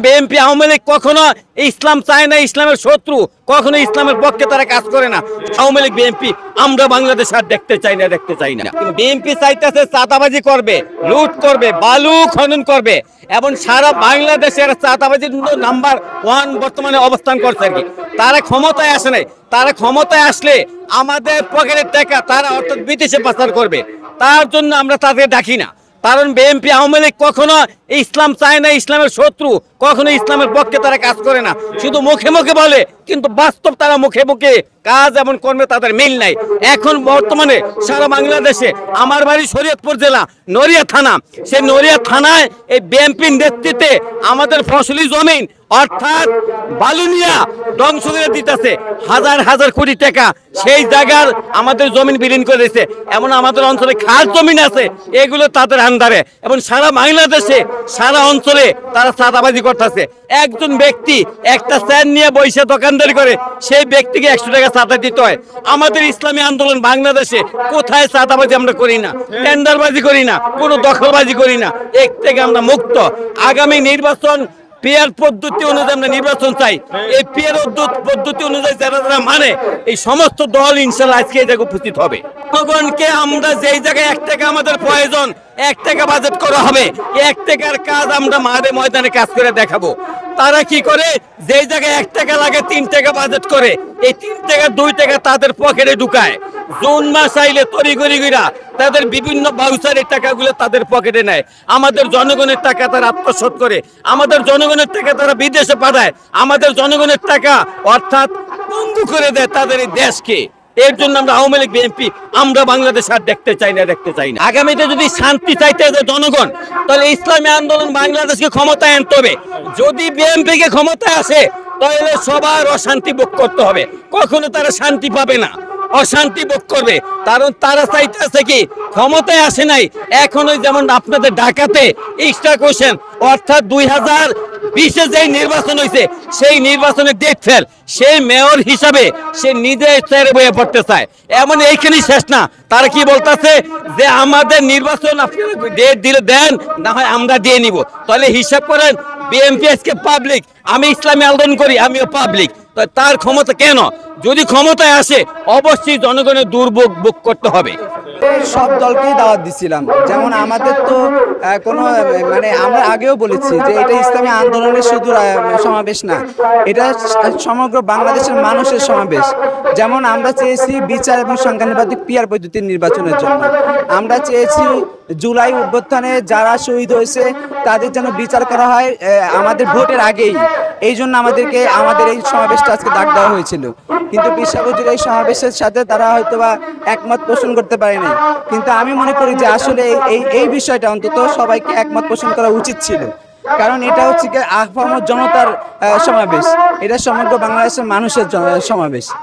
BNP Awami League কখনো ইসলাম চায় না, ইসলামের শত্রু, কখনো ইসলামের পক্ষে তারা কাজ করে না। আওয়ামী লীগ বিএনপি আমরা বাংলাদেশ আর দেখতে চাই না। বিএনপি চাইতেছে চাঁদাবাজি করবে, লুট করবে, বালু খনন করবে এবং সারা বাংলাদেশের চাঁদাবাজির নাম্বার 1 বর্তমানে অবস্থান করছে আর কি। তারা ক্ষমতায় আসে নাই, তারা ক্ষমতায় আসলে আমাদের পকেটের টাকা তারা অর্থাৎ বিদেশে পাচার করবে। তার জন্য আমরা তাদের ডাকি না, কারণ বিএনপি আওয়ামী লীগ কখনো ইসলাম চায় না, ইসলামের শত্রু, কখনো ইসলামের পক্ষে তারা কাজ করে না। শুধু মুখে মুখে বলে, কিন্তু বাস্তব তারা মুখে মুখে কাজ এবং কর্মে তাদের মিল নাই। এখন বর্তমানে সারা বাংলাদেশে আমার বাড়ি শরীয়তপুর জেলা নড়িয়া থানা, সেই নড়িয়া থানায় এই বিএনপির নেতৃত্বে আমাদের ফসলি জমিন অর্থাৎ বালুনিয়া ধ্বংস করে দিতেছে, হাজার হাজার কোটি টাকা সেই জায়গার আমাদের জমিন বিলীন করে দিয়েছে। এমন আমাদের অঞ্চলে খাস জমিন আছে, এগুলো তাদের আন্ডারে এবং সারা বাংলাদেশে সারা অঞ্চলে তারা চাঁদাবাজি করতেছে। একজন ব্যক্তি একটা চেয়ার নিয়ে বসে দোকানদারি করে, সেই ব্যক্তিকে 100 টাকা চাঁদা দিতে হয়। আমাদের ইসলামী আন্দোলন বাংলাদেশে কোথায় চাঁদাবাজি আমরা করি না, টেন্ডারবাজি করি না, কোনো দখলবাজি করি না, এক থেকে আমরা মুক্ত। আগামী নির্বাচন পিয়ার পদ্ধতি অনুযায়ী আমরা নির্বাচন চাই। এই পিয়ার পদ্ধতি অনুযায়ী যারা যারা মানে এই সমস্ত দল ইনশাল্লাহ আজকে এই জায়গায় উপস্থিত হবে। জনগণকে আমরা যেই জায়গায় 1 টাকা আমাদের প্রয়োজন, 1 টাকা বাজেট করা হবে, 1 টাকার কাজ আমরা মাঠে ময়দানে কাজ করে দেখাবো। তারা কি করে, যেই জায়গায় 1 টাকা লাগে 3 টাকা বাজেট করে, এই 3 টাকা 2 টাকা তাদের পকেটে ঢুকায়। জুন মাস আইলে তড়িঘড়িরা তাদের বিভিন্ন বাউচারের টাকাগুলো তাদের পকেটে নেয়। আমাদের জনগণের টাকা তারা আত্মসাৎ করে, আমাদের জনগণের টাকা তারা বিদেশে পাঠায়, আমাদের জনগণের টাকা অর্থাৎ বন্ধ করে দেয় তাদের এই দেশকে। এর জন্য আমরা আওয়ামী লীগ বিএনপি আমরা বাংলাদেশ আর দেখতে চাই না। আগামীতে যদি শান্তি চাইতে হয় জনগণ, তাহলে ইসলামী আন্দোলন বাংলাদেশকে ক্ষমতায় আনতে হবে। যদি বিএনপি কে ক্ষমতায় আসে তাহলে সবার অশান্তি ভোগ করতে হবে, কখনো তারা শান্তি পাবে না, অশান্তি ভোগ করবে। কারণ তারা চাইতেছে কি, ক্ষমতায় আসে নাই এখনো, যেমন আপনাদের ঢাকাতে এক্সট্রা কোশ্চেন অর্থাৎ 2020-এ যে নির্বাচন হয়েছে সেই নির্বাচনের ডেট ফেল, সেই মেয়র হিসাবে সে নিজে চেয়ারে বয়ে পড়তে চায়। এমন এইখানেই শেষ না, তারা কি বলতেছে যে আমাদের নির্বাচন আপনারা ডেট দিলে দেন, না হয় আমরা দিয়ে নিব। তাহলে হিসাব করেন, বিএনপি আজকে পাবলিক, আমি ইসলামী আন্দোলন করি, আমিও পাবলিক। তার ক্ষমতা কেন, যদি ক্ষমতায় আসে অবশ্যই জনগণের দুর্ভোগ ভোগ করতে হবে। সব দলকেই দাওয়াত দিছিলাম, যেমন আমাদের তো কোনো মানে আমরা আগেও বলেছি যে এটা ইসলামী আন্দোলনের শুধু সমাবেশ না, এটা সমগ্র বাংলাদেশের মানুষের সমাবেশ। যেমন আমরা চেয়েছি বিচার এবং সংখ্যানুপাতিক পিয়ার পদ্ধতির নির্বাচনের জন্য, আমরা চেয়েছি জুলাই অভ্যুত্থানে যারা শহীদ হয়েছে তাদের যেন বিচার করা হয় আমাদের ভোটের আগেই। এই জন্য আমাদের এই সমাবেশটা আজকে ডাক দেওয়া হয়েছিল, কিন্তু বিশ্ববজুর এই সমাবেশের সাথে তারা হয়তোবা একমত পোষণ করতে পারেনি। কিন্তু আমি মনে করি যে আসলে এই বিষয়টা অন্তত সবাইকে একমত পোষণ করা উচিত ছিল, কারণ এটা হচ্ছে কি আপামর জনতার সমাবেশ, এটা সমগ্র বাংলাদেশের মানুষের সমাবেশ।